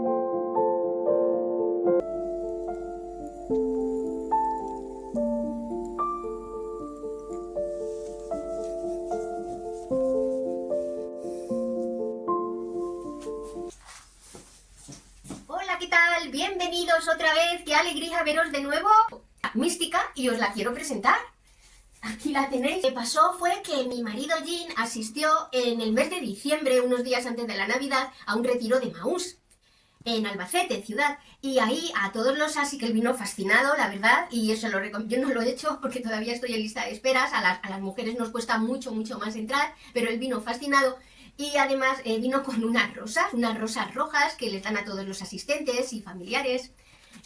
Hola, ¿qué tal? Bienvenidos otra vez, qué alegría veros de nuevo. Mística, y os la quiero presentar. Aquí la tenéis. Lo que pasó fue que mi marido Jean asistió en el mes de diciembre, unos días antes de la Navidad, a un retiro de Maús, en Albacete, ciudad, y ahí a todos los así que él vino fascinado, la verdad, y eso yo no lo he hecho porque todavía estoy en lista de esperas, a las mujeres nos cuesta mucho más entrar, pero él vino fascinado. Y además vino con unas rosas rojas que les dan a todos los asistentes y familiares.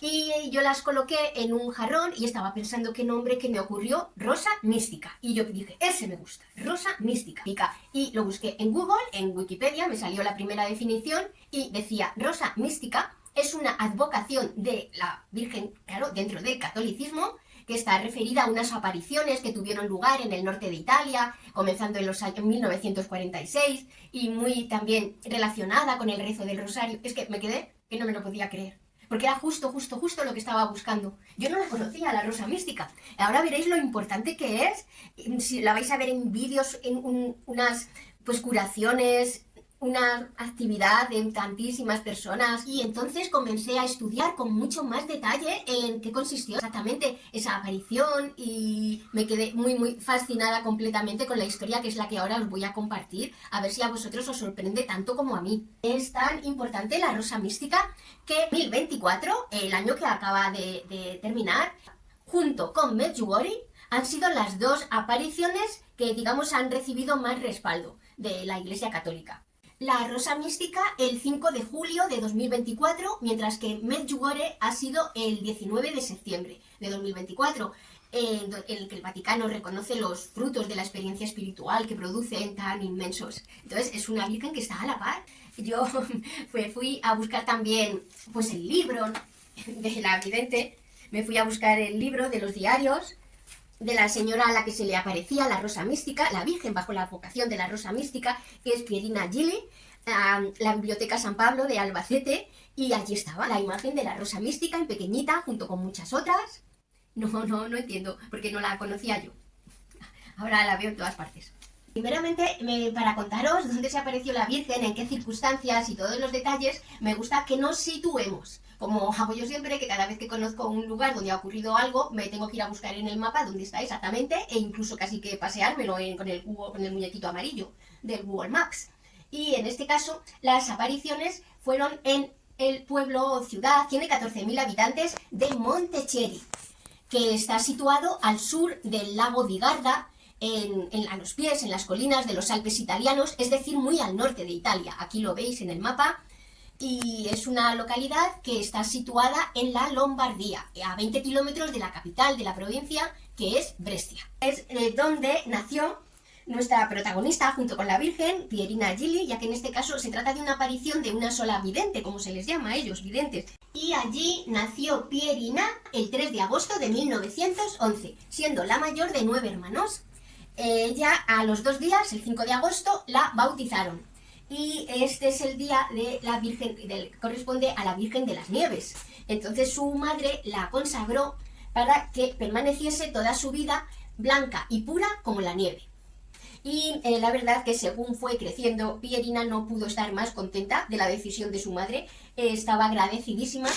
Y yo las coloqué en un jarrón y estaba pensando qué nombre que me ocurrió, Rosa Mística. Y yo dije, ese me gusta, Rosa Mística. Y lo busqué en Google, en Wikipedia, me salió la primera definición y decía, Rosa Mística es una advocación de la Virgen, claro, dentro del catolicismo, que está referida a unas apariciones que tuvieron lugar en el norte de Italia, comenzando en los años 1946, y muy también relacionada con el rezo del rosario. Es que me quedé que no me lo podía creer, porque era justo lo que estaba buscando. Yo no la conocía, la Rosa Mística. Ahora veréis lo importante que es, si la vais a ver en vídeos, en unas pues curaciones, una actividad de tantísimas personas, y entonces comencé a estudiar con mucho más detalle en qué consistió exactamente esa aparición y me quedé muy fascinada completamente con la historia, que es la que ahora os voy a compartir, a ver si a vosotros os sorprende tanto como a mí. Es tan importante la Rosa Mística que 2024, el año que acaba de terminar, junto con Medjugorje, han sido las dos apariciones que, digamos, han recibido más respaldo de la Iglesia Católica. La Rosa Mística el 5 de julio de 2024, mientras que Medjugorje ha sido el 19 de septiembre de 2024, en el que el Vaticano reconoce los frutos de la experiencia espiritual que producen tan inmensos. Entonces es una virgen que está a la par. Yo fui a buscar también pues el libro de la vidente, me fui a buscar el libro de los diarios de la señora a la que se le aparecía la Rosa Mística, la Virgen bajo la advocación de la Rosa Mística, que es Pierina Gili, la Biblioteca San Pablo de Albacete, y allí estaba la imagen de la Rosa Mística en pequeñita, junto con muchas otras. No entiendo, porque no la conocía yo. Ahora la veo en todas partes. Primeramente, para contaros dónde se apareció la Virgen, en qué circunstancias y todos los detalles, me gusta que nos situemos. Como hago yo siempre, que cada vez que conozco un lugar donde ha ocurrido algo, me tengo que ir a buscar en el mapa dónde está exactamente, e incluso casi que paseármelo con el muñequito amarillo del Google Maps. Y en este caso, las apariciones fueron en el pueblo o ciudad, tiene 14.000 habitantes, de Monteccheri, que está situado al sur del lago di Garda, a los pies, en las colinas de los Alpes italianos, es decir, muy al norte de Italia. Aquí lo veis en el mapa. Y es una localidad que está situada en la Lombardía, a 20 kilómetros de la capital de la provincia, que es Brescia. Es donde nació nuestra protagonista junto con la Virgen, Pierina Gili, ya que en este caso se trata de una aparición de una sola vidente, como se les llama a ellos, videntes. Y allí nació Pierina el 3 de agosto de 1911, siendo la mayor de 9 hermanos. Ya a los 2 días, el 5 de agosto, la bautizaron. Y este es el día de la Virgen, corresponde a la Virgen de las Nieves. Entonces su madre la consagró para que permaneciese toda su vida blanca y pura como la nieve. Y la verdad que según fue creciendo, Pierina no pudo estar más contenta de la decisión de su madre, estaba agradecidísima.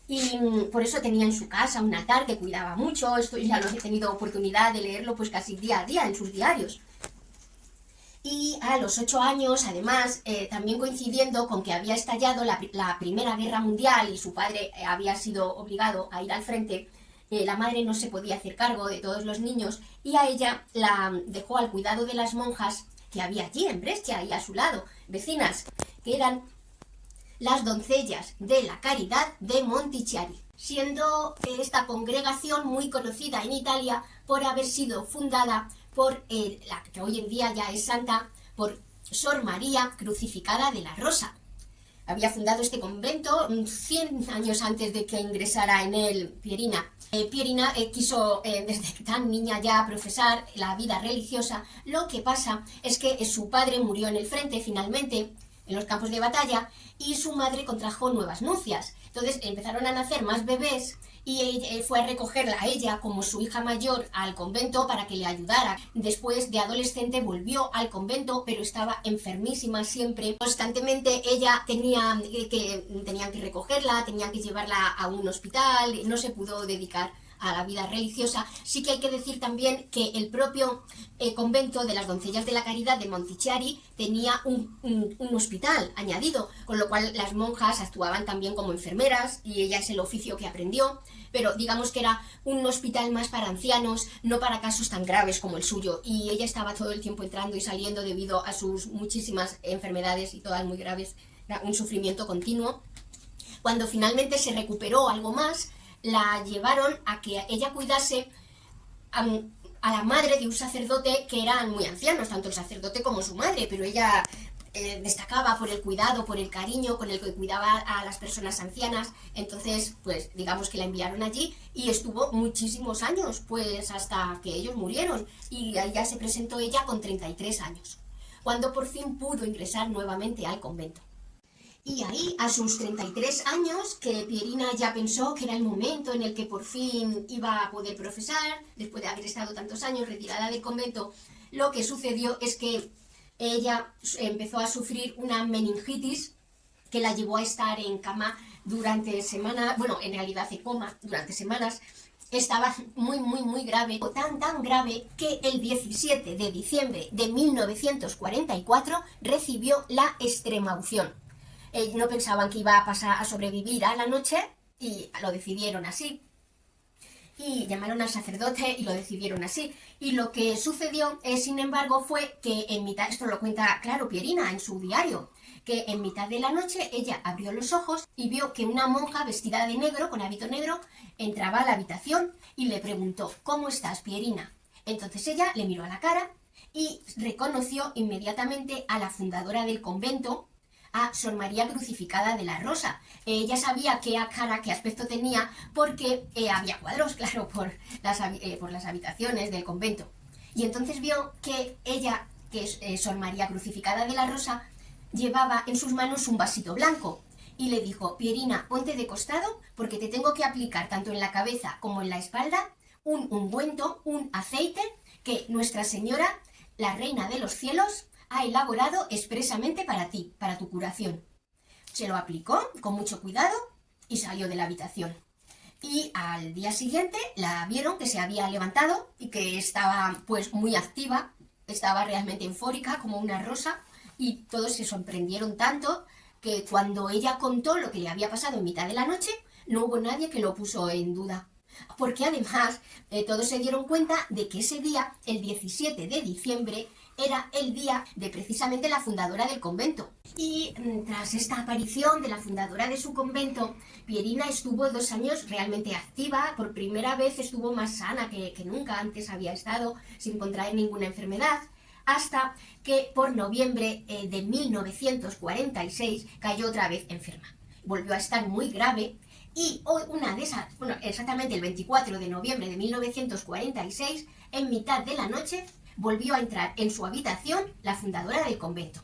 Y por eso tenía en su casa un altar que cuidaba mucho. Esto ya lo he tenido oportunidad de leerlo pues casi día a día en sus diarios. Y a los 8 años, además, también coincidiendo con que había estallado la Primera Guerra Mundial y su padre había sido obligado a ir al frente, la madre no se podía hacer cargo de todos los niños y a ella la dejó al cuidado de las monjas que había allí en Brescia y a su lado, vecinas, que eran las doncellas de la Caridad de Monteccheri, siendo esta congregación muy conocida en Italia por haber sido fundada por la que hoy en día ya es santa, por Sor María Crucificada de la Rosa. Había fundado este convento 100 años antes de que ingresara en él Pierina. Pierina quiso desde tan niña ya profesar la vida religiosa. Lo que pasa es que su padre murió en el frente finalmente, en los campos de batalla y su madre contrajo nuevas nupcias. Entonces empezaron a nacer más bebés y él fue a recogerla a ella como su hija mayor al convento para que le ayudara. Después de adolescente volvió al convento, pero estaba enfermísima siempre. Constantemente ella tenían que recogerla, tenían que llevarla a un hospital, no se pudo dedicar a la vida religiosa. Sí que hay que decir también que el propio convento de las Doncellas de la Caridad de Montichiari tenía un hospital añadido, con lo cual las monjas actuaban también como enfermeras y ella es el oficio que aprendió, pero digamos que era un hospital más para ancianos, no para casos tan graves como el suyo, y ella estaba todo el tiempo entrando y saliendo debido a sus muchísimas enfermedades y todas muy graves, era un sufrimiento continuo. Cuando finalmente se recuperó algo más, la llevaron a que ella cuidase a la madre de un sacerdote que eran muy ancianos, tanto el sacerdote como su madre, pero ella destacaba por el cuidado, por el cariño con el que cuidaba a las personas ancianas. Entonces, pues digamos que la enviaron allí y estuvo muchísimos años, pues hasta que ellos murieron, y ahí ya se presentó ella con 33 años, cuando por fin pudo ingresar nuevamente al convento. Y ahí, a sus 33 años, que Pierina ya pensó que era el momento en el que por fin iba a poder profesar, después de haber estado tantos años retirada del convento, lo que sucedió es que ella empezó a sufrir una meningitis que la llevó a estar en cama durante semanas, bueno, en realidad en coma durante semanas. Estaba muy grave, tan grave que el 17 de diciembre de 1944 recibió la extremaunción. No pensaban que iba a sobrevivir a la noche y lo decidieron así. Y llamaron al sacerdote y lo decidieron así. Y lo que sucedió, sin embargo, fue que en mitad, esto lo cuenta claro Pierina en su diario, que en mitad de la noche ella abrió los ojos y vio que una monja vestida de negro, con hábito negro, entraba a la habitación y le preguntó: ¿cómo estás, Pierina? Entonces ella le miró a la cara y reconoció inmediatamente a la fundadora del convento, a Sor María Crucificada de la Rosa. Ella sabía qué cara, qué aspecto tenía, porque había cuadros, claro, por las habitaciones del convento. Y entonces vio que ella, que es Sor María Crucificada de la Rosa, llevaba en sus manos un vasito blanco. Y le dijo: Pierina, ponte de costado, porque te tengo que aplicar tanto en la cabeza como en la espalda un ungüento, un aceite que Nuestra Señora, la Reina de los Cielos, ha elaborado expresamente para ti, para tu curación. Se lo aplicó con mucho cuidado y salió de la habitación. Y al día siguiente la vieron que se había levantado y que estaba pues muy activa, estaba realmente eufórica como una rosa, y todos se sorprendieron tanto que cuando ella contó lo que le había pasado en mitad de la noche, no hubo nadie que lo puso en duda. Porque además todos se dieron cuenta de que ese día, el 17 de diciembre, era el día de precisamente la fundadora del convento. Y tras esta aparición de la fundadora de su convento, Pierina estuvo 2 años realmente activa. Por primera vez estuvo más sana que nunca antes había estado, sin contraer ninguna enfermedad, hasta que por noviembre de 1946 cayó otra vez enferma. Volvió a estar muy grave. Y exactamente el 24 de noviembre de 1946, en mitad de la noche, volvió a entrar en su habitación la fundadora del convento.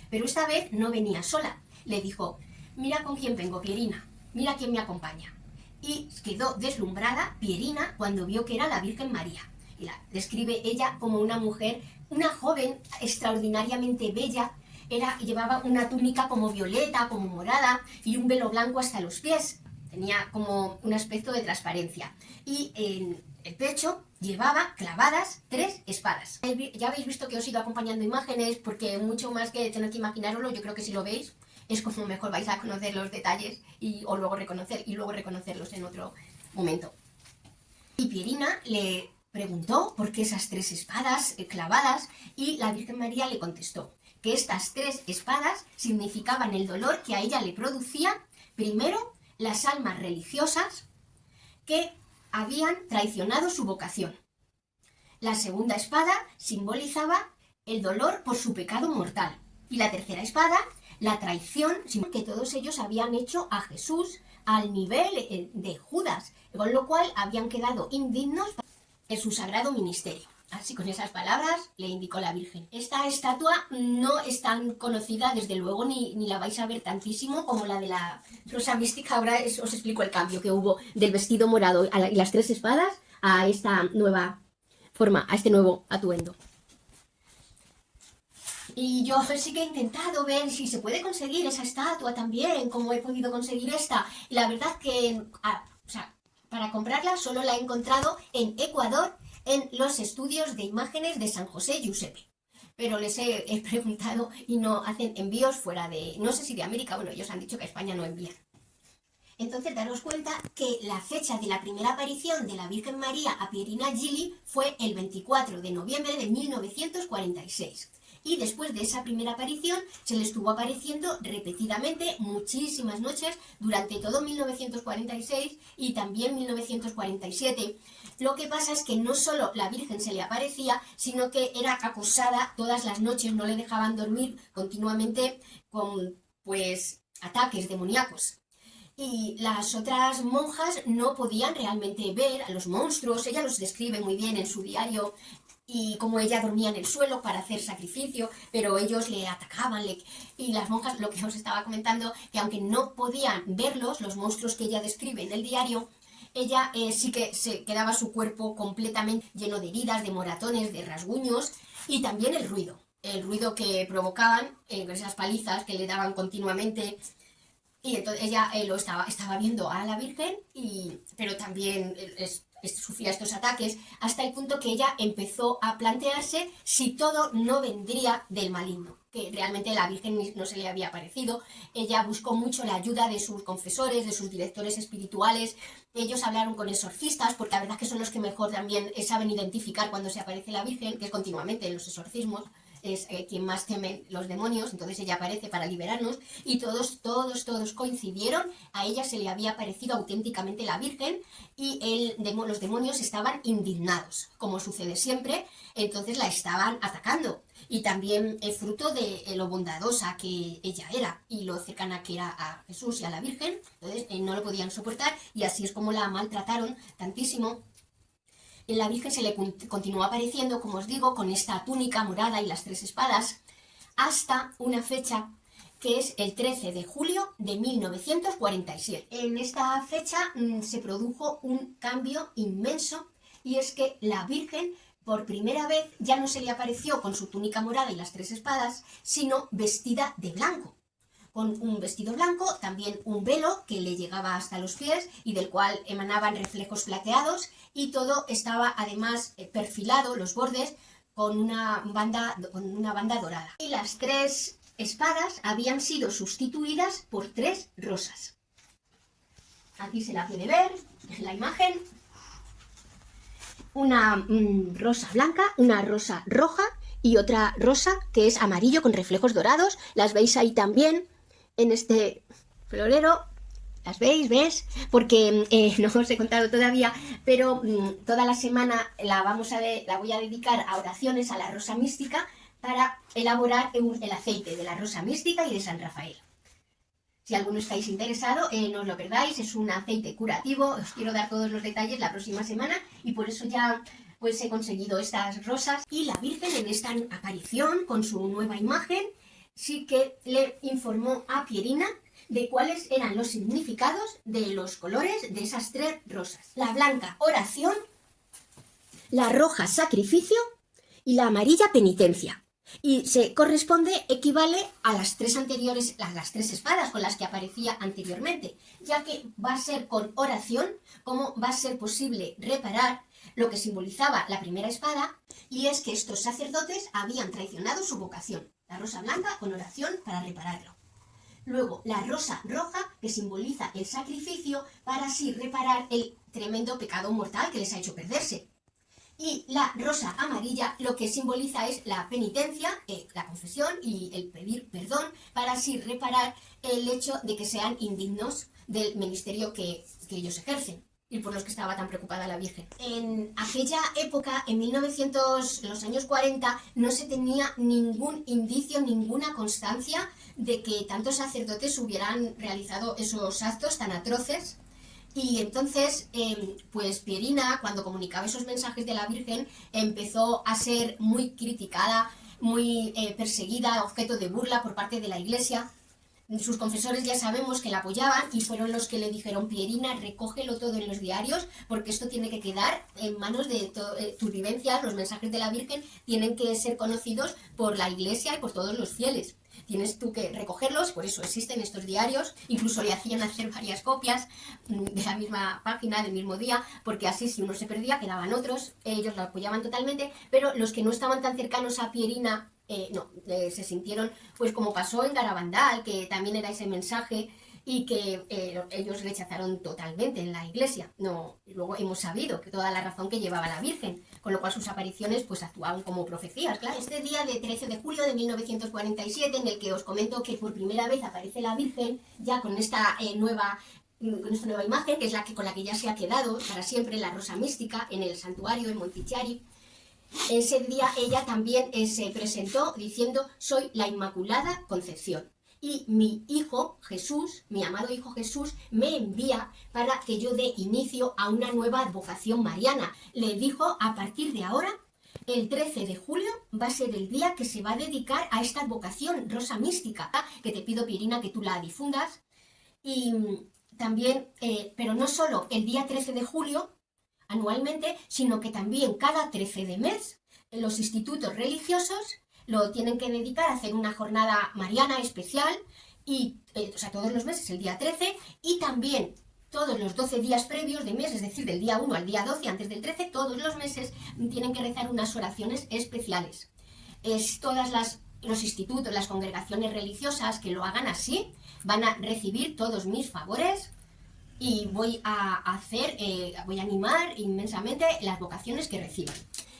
Pero esta vez no venía sola. Le dijo: mira con quién vengo, Pierina, mira quién me acompaña. Y quedó deslumbrada Pierina cuando vio que era la Virgen María. Y la describe ella como una mujer, una joven extraordinariamente bella. Llevaba una túnica como violeta, como morada, y un velo blanco hasta los pies. Tenía como un aspecto de transparencia. Y en el pecho llevaba clavadas 3 espadas. Ya habéis visto que os he ido acompañando imágenes, porque mucho más que tener que imaginároslo, yo creo que si lo veis es como mejor vais a conocer los detalles y luego reconocerlos en otro momento. Y Pierina le preguntó por qué esas 3 espadas clavadas, y la Virgen María le contestó que estas 3 espadas significaban el dolor que a ella le producía, primero, las almas religiosas que habían traicionado su vocación. La segunda espada simbolizaba el dolor por su pecado mortal. Y la tercera espada, la traición que todos ellos habían hecho a Jesús al nivel de Judas, con lo cual habían quedado indignos en su sagrado ministerio. Así con esas palabras le indicó la Virgen. Esta estatua no es tan conocida, desde luego, ni la vais a ver tantísimo como la de la Rosa Mística. Ahora os explico el cambio que hubo del vestido morado y las 3 espadas a esta nueva forma, a este nuevo atuendo. Y yo sí que he intentado ver si se puede conseguir esa estatua también, como he podido conseguir esta. Y la verdad que, para comprarla solo la he encontrado en Ecuador, en los estudios de imágenes de San José Giuseppe. Pero les he preguntado y no hacen envíos fuera de, no sé si de América, bueno, ellos han dicho que a España no envían. Entonces daros cuenta que la fecha de la primera aparición de la Virgen María a Pierina Gili fue el 24 de noviembre de 1946. Y después de esa primera aparición se le estuvo apareciendo repetidamente muchísimas noches durante todo 1946 y también 1947. Lo que pasa es que no solo la Virgen se le aparecía, sino que era acosada todas las noches, no le dejaban dormir continuamente con, pues, ataques demoníacos. Y las otras monjas no podían realmente ver a los monstruos. Ella los describe muy bien en su diario, y como ella dormía en el suelo para hacer sacrificio, pero ellos le atacaban, y las monjas, lo que os estaba comentando, que aunque no podían verlos, los monstruos que ella describe en el diario, ella sí que se quedaba su cuerpo completamente lleno de heridas, de moratones, de rasguños, y también el ruido que provocaban, esas palizas que le daban continuamente. Y entonces ella estaba viendo a la Virgen, pero también sufría estos ataques, hasta el punto que ella empezó a plantearse si todo no vendría del maligno, que realmente la Virgen no se le había aparecido. Ella buscó mucho la ayuda de sus confesores, de sus directores espirituales. Ellos hablaron con exorcistas, porque la verdad que son los que mejor también saben identificar cuando se aparece la Virgen, que es continuamente en los exorcismos. Es quien más temen los demonios, entonces ella aparece para liberarnos, y todos coincidieron. A ella se le había aparecido auténticamente la Virgen, y los demonios estaban indignados, como sucede siempre, entonces la estaban atacando. Y también es fruto de lo bondadosa que ella era y lo cercana que era a Jesús y a la Virgen, entonces no lo podían soportar, y así es como la maltrataron tantísimo. La Virgen se le continuó apareciendo, como os digo, con esta túnica morada y las 3 espadas, hasta una fecha que es el 13 de julio de 1947. En esta fecha se produjo un cambio inmenso, y es que la Virgen por primera vez ya no se le apareció con su túnica morada y las 3 espadas, sino vestida de blanco, con un vestido blanco, también un velo que le llegaba hasta los pies y del cual emanaban reflejos plateados, y todo estaba además perfilado, los bordes, con una banda dorada. Y las 3 espadas habían sido sustituidas por 3 rosas. Aquí se la puede ver en la imagen. Una rosa blanca, una rosa roja y otra rosa que es amarillo con reflejos dorados. Las veis ahí también en este florero. ¿Las veis? ¿Ves? Porque no os he contado todavía, pero toda la semana la voy a dedicar a oraciones a la Rosa Mística para elaborar el aceite de la Rosa Mística y de San Rafael. Si alguno estáis interesado, no os lo perdáis, es un aceite curativo. Os quiero dar todos los detalles la próxima semana, y por eso ya pues he conseguido estas rosas. Y la Virgen, en esta aparición con su nueva imagen, sí que le informó a Pierina de cuáles eran los significados de los colores de esas 3 rosas. La blanca, oración; la roja, sacrificio; y la amarilla, penitencia. Y equivale a las 3 anteriores, a las 3 espadas con las que aparecía anteriormente, ya que va a ser con oración como va a ser posible reparar lo que simbolizaba la primera espada, y es que estos sacerdotes habían traicionado su vocación. La rosa blanca con oración para repararlo. Luego la rosa roja, que simboliza el sacrificio para así reparar el tremendo pecado mortal que les ha hecho perderse. Y la rosa amarilla lo que simboliza es la penitencia, la confesión y el pedir perdón para así reparar el hecho de que sean indignos del ministerio que ellos ejercen y por los que estaba tan preocupada la Virgen. En aquella época, en los años 40, no se tenía ningún indicio, ninguna constancia de que tantos sacerdotes hubieran realizado esos actos tan atroces Y entonces, pues Pierina, cuando comunicaba esos mensajes de la Virgen, empezó a ser muy criticada, muy perseguida, objeto de burla por parte de la Iglesia. Sus confesores ya sabemos que la apoyaban y fueron los que le dijeron: Pierina, recógelo todo en los diarios, porque esto tiene que quedar en manos de tus vivencias. Los mensajes de la Virgen tienen que ser conocidos por la Iglesia y por todos los fieles. Tienes tú que recogerlos, por eso existen estos diarios. Incluso le hacían hacer varias copias de la misma página, del mismo día, porque así, si uno se perdía, quedaban otros. Ellos lo apoyaban totalmente, pero los que no estaban tan cercanos a Pierina se sintieron, pues como pasó en Garabandal, que también era ese mensaje, y que ellos rechazaron totalmente en la Iglesia. No, luego hemos sabido que toda la razón que llevaba la Virgen, con lo cual sus apariciones pues actuaban como profecías, claro. Este día de 13 de julio de 1947, en el que os comento que por primera vez aparece la Virgen, ya con esta nueva imagen, que es con la que ya se ha quedado para siempre, la rosa mística, en el santuario en Montichiari. Ese día ella también se presentó diciendo: soy la Inmaculada Concepción y mi hijo Jesús, mi amado hijo Jesús, me envía para que yo dé inicio a una nueva advocación mariana. Le dijo: a partir de ahora, el 13 de julio va a ser el día que se va a dedicar a esta advocación rosa mística, que te pido, Pierina, que tú la difundas. Y también, pero no solo el día 13 de julio, anualmente, sino que también cada 13 de mes los institutos religiosos lo tienen que dedicar a hacer una jornada mariana especial, y, o sea, todos los meses el día 13, y también todos los 12 días previos de mes, es decir, del día 1 al día 12, antes del 13, todos los meses tienen que rezar unas oraciones especiales. Los institutos, las congregaciones religiosas que lo hagan así, van a recibir todos mis favores. Y voy a animar inmensamente las vocaciones que reciban.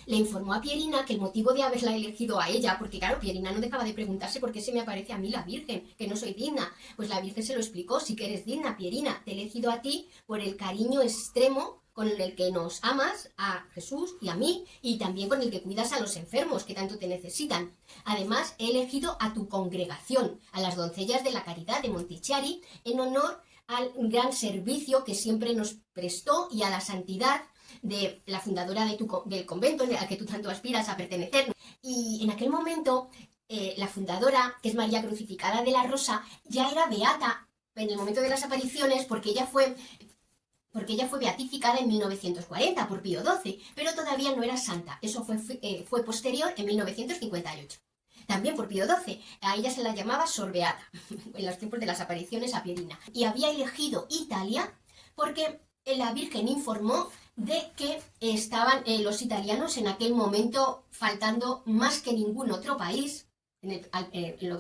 Le informó a Pierina que el motivo de haberla elegido a ella, porque claro, Pierina no dejaba de preguntarse: ¿por qué se me aparece a mí la Virgen? Que no soy digna. Pues la Virgen se lo explicó: sí que eres digna, Pierina, te he elegido a ti por el cariño extremo con el que nos amas a Jesús y a mí, y también con el que cuidas a los enfermos que tanto te necesitan. Además, he elegido a tu congregación, a las doncellas de la Caridad de Montichiari, en honor al gran servicio que siempre nos prestó y a la santidad de la fundadora del convento al que tú tanto aspiras a pertenecer. Y en aquel momento, la fundadora, que es María Crucificada de la Rosa, ya era beata en el momento de las apariciones, porque ella fue beatificada en 1940 por Pío XII, pero todavía no era santa. Eso fue posterior, en 1958. También por Pío XII, a ella se la llamaba Sor Beata, en los tiempos de las apariciones a Pierina. Y había elegido Italia porque la Virgen informó de que estaban los italianos en aquel momento faltando más que ningún otro país en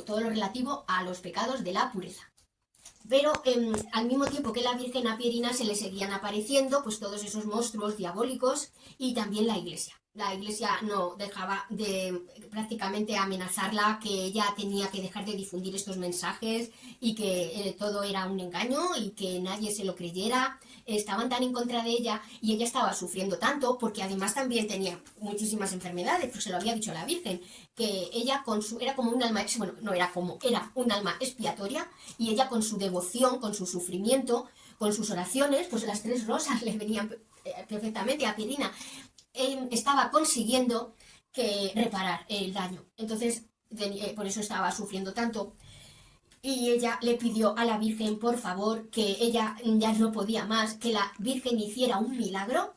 todo lo relativo a los pecados de la pureza. Pero al mismo tiempo que la Virgen, a Pierina se le seguían apareciendo pues todos esos monstruos diabólicos, y también la Iglesia. La Iglesia no dejaba de prácticamente amenazarla, que ella tenía que dejar de difundir estos mensajes y que todo era un engaño y que nadie se lo creyera. Estaban tan en contra de ella, y ella estaba sufriendo tanto porque además también tenía muchísimas enfermedades, pues se lo había dicho la Virgen, que ella era como un alma, bueno, no era como, era un alma expiatoria, y ella con su devoción, con su sufrimiento, con sus oraciones, pues las tres rosas le venían perfectamente a Pierina. Estaba consiguiendo reparar el daño. Entonces, por eso estaba sufriendo tanto. Y ella le pidió a la Virgen, por favor, que ella ya no podía más, que la Virgen hiciera un milagro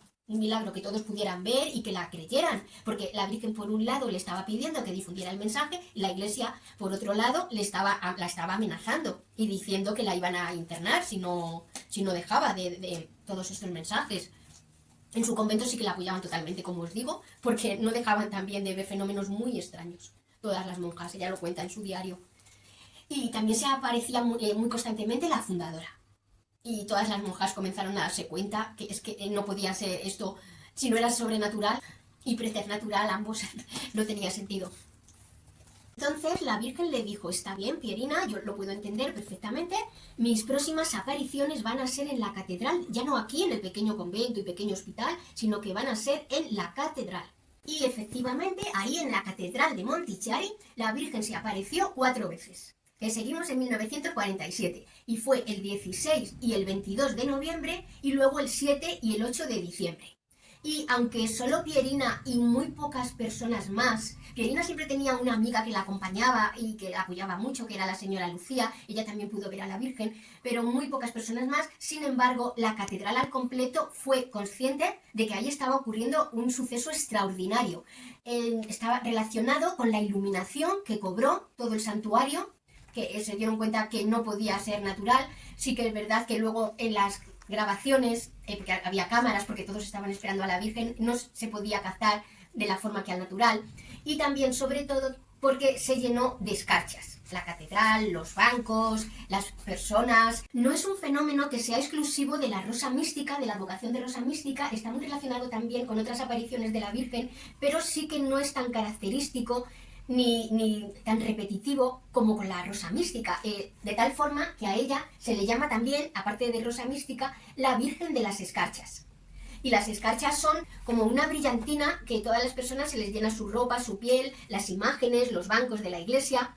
que todos pudieran ver y que la creyeran. Porque la Virgen, por un lado, le estaba pidiendo que difundiera el mensaje, y la Iglesia, por otro lado, la estaba amenazando y diciendo que la iban a internar si no dejaba de todos estos mensajes. En su convento sí que la apoyaban totalmente, como os digo, porque no dejaban también de ver fenómenos muy extraños. Todas las monjas, ella lo cuenta en su diario. Y también se aparecía muy constantemente la fundadora. Y todas las monjas comenzaron a darse cuenta que es que no podía ser esto, si no era sobrenatural y preternatural, ambos, no tenía sentido. Entonces la Virgen le dijo: está bien, Pierina, yo lo puedo entender perfectamente, mis próximas apariciones van a ser en la catedral, ya no aquí en el pequeño convento y pequeño hospital, sino que van a ser en la catedral. Y efectivamente, ahí en la catedral de Montichiari, la Virgen se apareció 4 veces. Seguimos en 1947 y fue el 16 y el 22 de noviembre y luego el 7 y el 8 de diciembre. Y aunque solo Pierina y muy pocas personas más, Pierina siempre tenía una amiga que la acompañaba y que la apoyaba mucho, que era la señora Lucía, ella también pudo ver a la Virgen, pero muy pocas personas más. Sin embargo, la catedral al completo fue consciente de que ahí estaba ocurriendo un suceso extraordinario. Estaba relacionado con la iluminación que cobró todo el santuario, que se dieron cuenta que no podía ser natural. Sí que es verdad que luego en las grabaciones, porque había cámaras, porque todos estaban esperando a la Virgen, no se podía captar de la forma que al natural. Y también, sobre todo, porque se llenó de escarchas. La catedral, los bancos, las personas. No es un fenómeno que sea exclusivo de la Rosa Mística, de la advocación de Rosa Mística. Está muy relacionado también con otras apariciones de la Virgen, pero sí que no es tan característico ni tan repetitivo como con la Rosa Mística, de tal forma que a ella se le llama también, aparte de Rosa Mística, la Virgen de las Escarchas. Y las escarchas son como una brillantina que todas las personas se les llena su ropa, su piel, las imágenes, los bancos de la iglesia,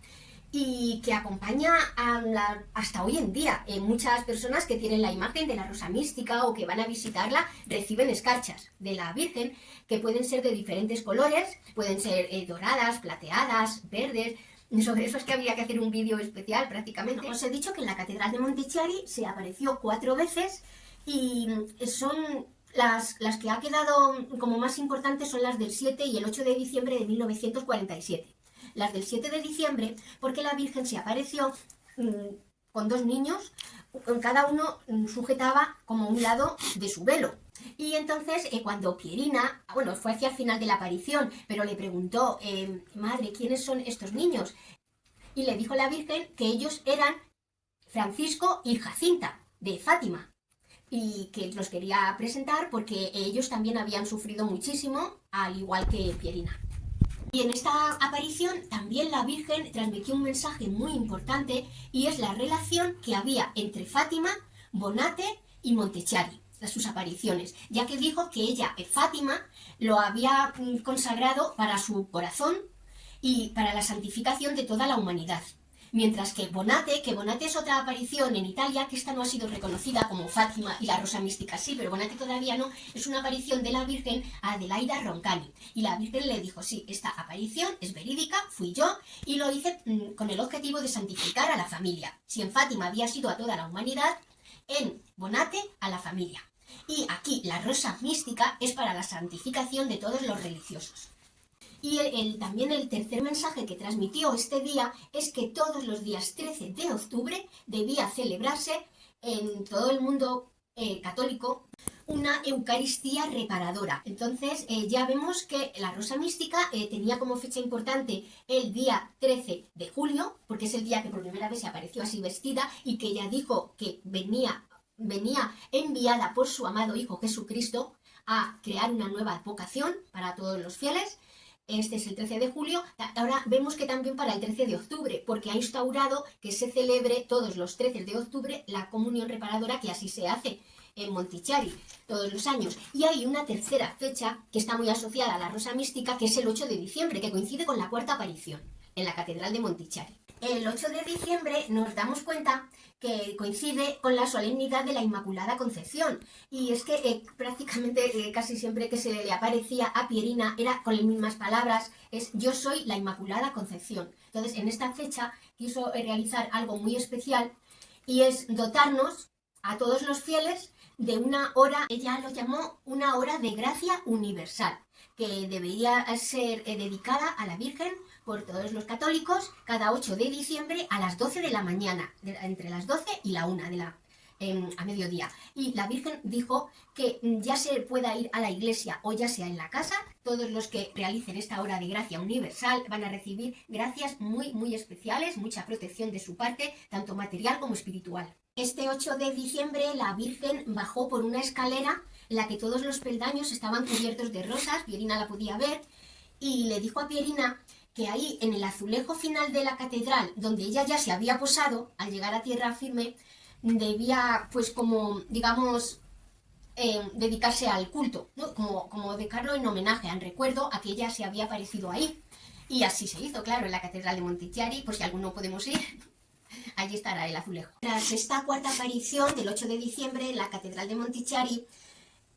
y que acompaña hasta hoy en día. Muchas personas que tienen la imagen de la Rosa Mística o que van a visitarla reciben escarchas de la Virgen, que pueden ser de diferentes colores, pueden ser doradas, plateadas, verdes. Sobre eso es que había que hacer un vídeo especial prácticamente. Os he dicho que en la Catedral de Montichiari se apareció 4 veces y son las que ha quedado como más importantes son las del 7 y el 8 de diciembre de 1947. Las del 7 de diciembre, porque la Virgen se apareció con 2 niños, cada uno sujetaba como un lado de su velo. Y entonces cuando Pierina, bueno, fue hacia el final de la aparición, pero le preguntó, madre, ¿quiénes son estos niños? Y le dijo la Virgen que ellos eran Francisco y Jacinta, de Fátima, y que los quería presentar porque ellos también habían sufrido muchísimo, al igual que Pierina. Y en esta aparición también la Virgen transmitió un mensaje muy importante, y es la relación que había entre Fátima, Bonate y Montichiari, sus apariciones, ya que dijo que ella, Fátima, lo había consagrado para su corazón y para la santificación de toda la humanidad. Mientras que Bonate es otra aparición en Italia, que esta no ha sido reconocida como Fátima y la Rosa Mística sí, pero Bonate todavía no, es una aparición de la Virgen a Adelaida Roncani. Y la Virgen le dijo, sí, esta aparición es verídica, fui yo, y lo hice con el objetivo de santificar a la familia. Si en Fátima había sido a toda la humanidad, en Bonate a la familia. Y aquí la Rosa Mística es para la santificación de todos los religiosos. Y también el tercer mensaje que transmitió este día es que todos los días 13 de octubre debía celebrarse en todo el mundo católico una Eucaristía reparadora. Entonces ya vemos que la Rosa Mística tenía como fecha importante el día 13 de julio, porque es el día que por primera vez se apareció así vestida y que ella dijo que venía enviada por su amado Hijo Jesucristo a crear una nueva vocación para todos los fieles. Este es el 13 de julio, ahora vemos que también para el 13 de octubre, porque ha instaurado que se celebre todos los 13 de octubre la comunión reparadora, que así se hace en Montichiari todos los años. Y hay una tercera fecha que está muy asociada a la Rosa Mística, que es el 8 de diciembre, que coincide con la cuarta aparición en la Catedral de Montichiari. El 8 de diciembre nos damos cuenta que coincide con la solemnidad de la Inmaculada Concepción. Y es que prácticamente casi siempre que se le aparecía a Pierina era con las mismas palabras, es yo soy la Inmaculada Concepción. Entonces en esta fecha quiso realizar algo muy especial, y es dotarnos a todos los fieles de una hora, ella lo llamó una hora de gracia universal, que debería ser dedicada a la Virgen por todos los católicos cada 8 de diciembre a las 12 de la mañana, entre las 12 y la 1 a mediodía. Y la Virgen dijo que ya se pueda ir a la iglesia o ya sea en la casa, todos los que realicen esta hora de gracia universal van a recibir gracias muy, muy especiales, mucha protección de su parte, tanto material como espiritual. Este 8 de diciembre la Virgen bajó por una escalera en la que todos los peldaños estaban cubiertos de rosas, Pierina la podía ver, y le dijo a Pierina que ahí en el azulejo final de la catedral, donde ella ya se había posado, al llegar a tierra firme, debía, pues como, digamos, dedicarse al culto, ¿no? Como dedicarlo en homenaje, en recuerdo a que ella se había aparecido ahí. Y así se hizo, claro, en la Catedral de Montichiari, por si alguno podemos ir. Allí estará el azulejo. Tras esta cuarta aparición del 8 de diciembre en la Catedral de Montichiari,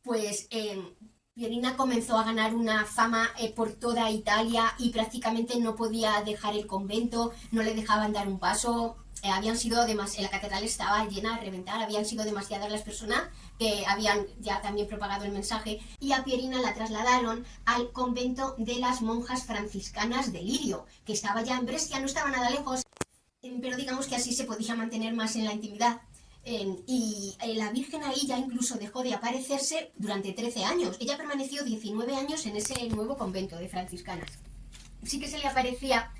pues Pierina comenzó a ganar una fama por toda Italia y prácticamente no podía dejar el convento, no le dejaban dar un paso. La catedral estaba llena a reventar, habían sido demasiadas las personas que habían ya también propagado el mensaje, y a Pierina la trasladaron al convento de las monjas franciscanas de Lirio, que estaba ya en Brescia, no estaba nada lejos, pero digamos que así se podía mantener más en la intimidad. Y la Virgen ahí ya incluso dejó de aparecerse durante 13 años. Ella permaneció 19 años en ese nuevo convento de franciscanas. Sí que se le aparecía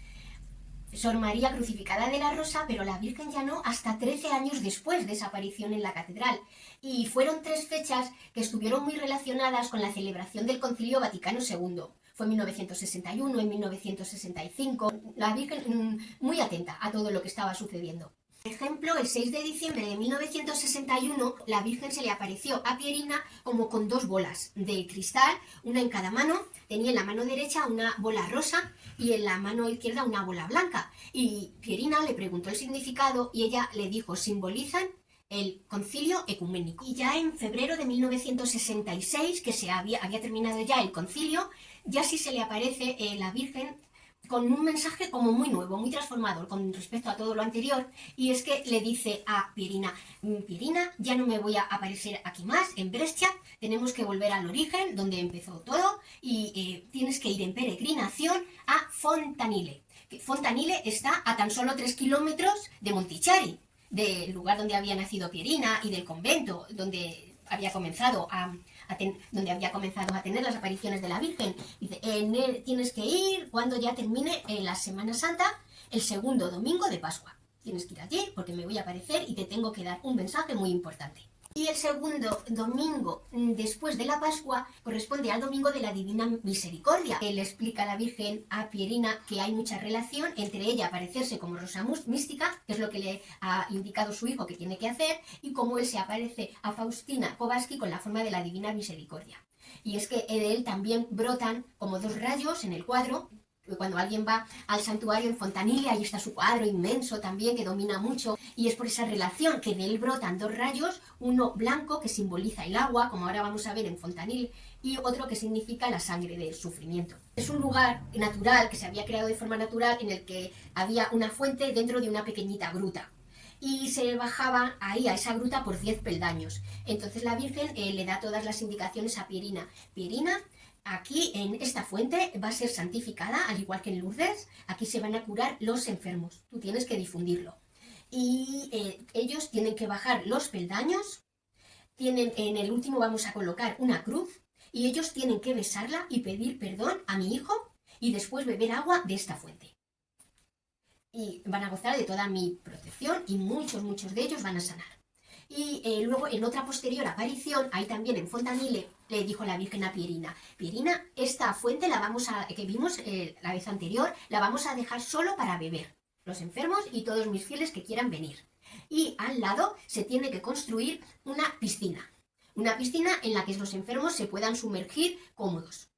Sor María crucificada de la Rosa, pero la Virgen ya no, hasta 13 años después de esa aparición en la catedral. Y fueron 3 fechas que estuvieron muy relacionadas con la celebración del Concilio Vaticano II. Fue en 1961, en 1965. La Virgen muy atenta a todo lo que estaba sucediendo. Por ejemplo, el 6 de diciembre de 1961, la Virgen se le apareció a Pierina como con 2 bolas de cristal, una en cada mano. Tenía en la mano derecha una bola rosa y en la mano izquierda una bola blanca. Y Pierina le preguntó el significado y ella le dijo: simbolizan el concilio ecuménico. Y ya en febrero de 1966, que había terminado ya el concilio, ya sí se le aparece la Virgen con un mensaje como muy nuevo, muy transformador con respecto a todo lo anterior, y es que le dice a Pierina: Pierina, ya no me voy a aparecer aquí más, en Brescia, tenemos que volver al origen, donde empezó todo, y tienes que ir en peregrinación a Fontanile. Fontanile está a tan solo 3 kilómetros de Montichiari, del lugar donde había nacido Pierina y del convento donde había comenzado a tener las apariciones de la Virgen. Dice: tienes que ir cuando ya termine la Semana Santa, el segundo domingo de Pascua. Tienes que ir allí porque me voy a aparecer y te tengo que dar un mensaje muy importante. Y el segundo domingo después de la Pascua corresponde al domingo de la Divina Misericordia. Él explica a la Virgen, a Pierina, que hay mucha relación entre ella aparecerse como Rosa Mística, que es lo que le ha indicado su hijo que tiene que hacer, y cómo él se aparece a Faustina Kowalski con la forma de la Divina Misericordia. Y es que de él también brotan como 2 rayos en el cuadro. Cuando alguien va al santuario en Fontanile, ahí está su cuadro inmenso también, que domina mucho, y es por esa relación que de él brotan 2 rayos, uno blanco que simboliza el agua, como ahora vamos a ver en Fontanile, y otro que significa la sangre del sufrimiento. Es un lugar natural, que se había creado de forma natural, en el que había una fuente dentro de una pequeñita gruta, y se bajaba ahí a esa gruta por 10 peldaños. Entonces la Virgen le da todas las indicaciones a Pierina. Pierina, aquí en esta fuente va a ser santificada, al igual que en Lourdes. Aquí se van a curar los enfermos. Tú tienes que difundirlo. Y ellos tienen que bajar los peldaños. En el último vamos a colocar una cruz. Y ellos tienen que besarla y pedir perdón a mi hijo y después beber agua de esta fuente. Y van a gozar de toda mi protección y muchos de ellos van a sanar. Y luego en otra posterior aparición, ahí también en Fontanile, le dijo la Virgen a Pierina: Pierina, esta fuente que vimos la vez anterior, la vamos a dejar solo para beber, los enfermos y todos mis fieles que quieran venir. Y al lado se tiene que construir una piscina en la que los enfermos se puedan sumergir cómodos.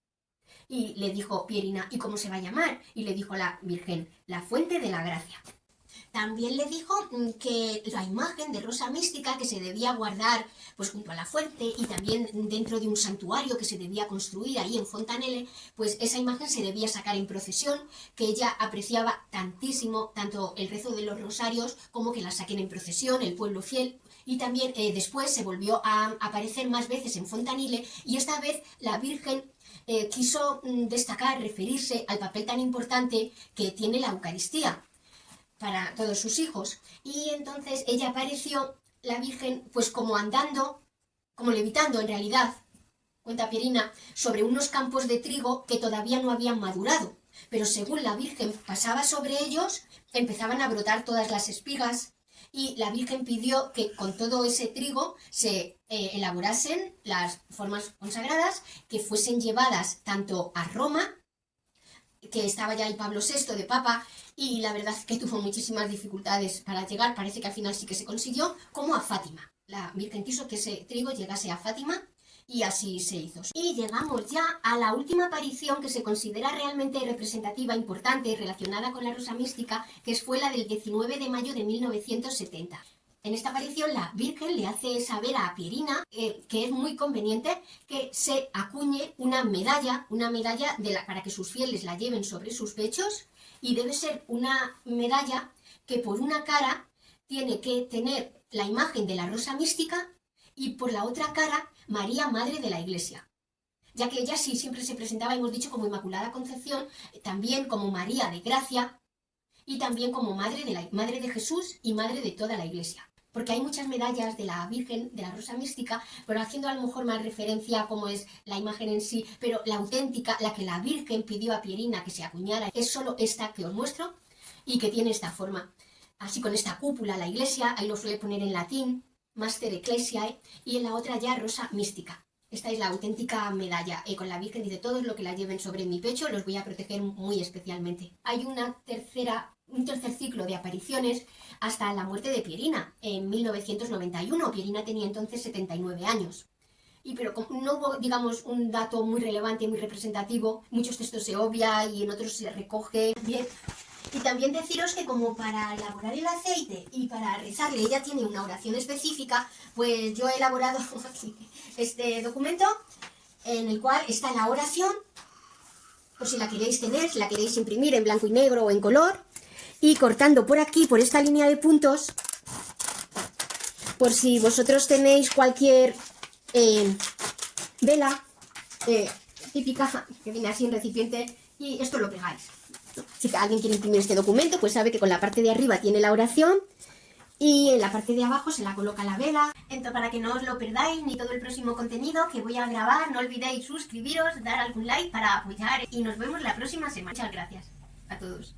Y le dijo Pierina: ¿y cómo se va a llamar? Y le dijo la Virgen: la fuente de la gracia. También le dijo que la imagen de Rosa Mística, que se debía guardar pues junto a la fuente y también dentro de un santuario que se debía construir ahí en Fontanelle, pues esa imagen se debía sacar en procesión, que ella apreciaba tantísimo, tanto el rezo de los rosarios como que la saquen en procesión, el pueblo fiel. Y también después se volvió a aparecer más veces en Fontanille, y esta vez la Virgen quiso destacar, referirse al papel tan importante que tiene la Eucaristía para todos sus hijos. Y entonces ella apareció, la Virgen, pues como andando, como levitando en realidad, cuenta Pierina, sobre unos campos de trigo que todavía no habían madurado. Pero según la Virgen pasaba sobre ellos, empezaban a brotar todas las espigas, y la Virgen pidió que con todo ese trigo se elaborasen las formas consagradas, que fuesen llevadas tanto a Roma, que estaba ya el Pablo VI de Papa, y la verdad es que tuvo muchísimas dificultades para llegar, parece que al final sí que se consiguió, como a Fátima. La Virgen quiso que ese trigo llegase a Fátima, Y así se hizo. Y llegamos ya a la última aparición que se considera realmente representativa, importante y relacionada con la rosa mística, que fue la del 19 de mayo de 1970. En esta aparición la Virgen le hace saber a Pierina que es muy conveniente que se acuñe una medalla para que sus fieles la lleven sobre sus pechos, y debe ser una medalla que por una cara tiene que tener la imagen de la rosa mística y por la otra cara María, Madre de la Iglesia. Ya que ella sí siempre se presentaba, hemos dicho, como Inmaculada Concepción, también como María de Gracia y también como Madre de Jesús y Madre de toda la Iglesia. Porque hay muchas medallas de la Virgen, de la rosa mística, pero haciendo a lo mejor más referencia a cómo es la imagen en sí, pero la auténtica, la que la Virgen pidió a Pierina que se acuñara, es solo esta que os muestro y que tiene esta forma. Así con esta cúpula, la Iglesia, ahí lo suele poner en latín, Mater Ecclesiae, y en la otra ya rosa mística. Esta es la auténtica medalla. Con la Virgen dice: todos los que la lleven sobre mi pecho los voy a proteger muy especialmente. Hay un tercer ciclo de apariciones hasta la muerte de Pierina, en 1991. Pierina tenía entonces 79 años. Pero como no hubo, digamos, un dato muy relevante, muy representativo, muchos textos se obvia y en otros se recoge. Bien. Y también deciros que como para elaborar el aceite y para rezarle ella tiene una oración específica, pues yo he elaborado aquí este documento en el cual está la oración, por si la queréis tener, si la queréis imprimir en blanco y negro o en color, y cortando por aquí, por esta línea de puntos, por si vosotros tenéis cualquier vela típica que viene así en recipiente, y esto lo pegáis. Si alguien quiere imprimir este documento, pues sabe que con la parte de arriba tiene la oración y en la parte de abajo se la coloca la vela. Entonces, para que no os lo perdáis ni todo el próximo contenido que voy a grabar, no olvidéis suscribiros, dar algún like para apoyar, y nos vemos la próxima semana. Muchas gracias a todos.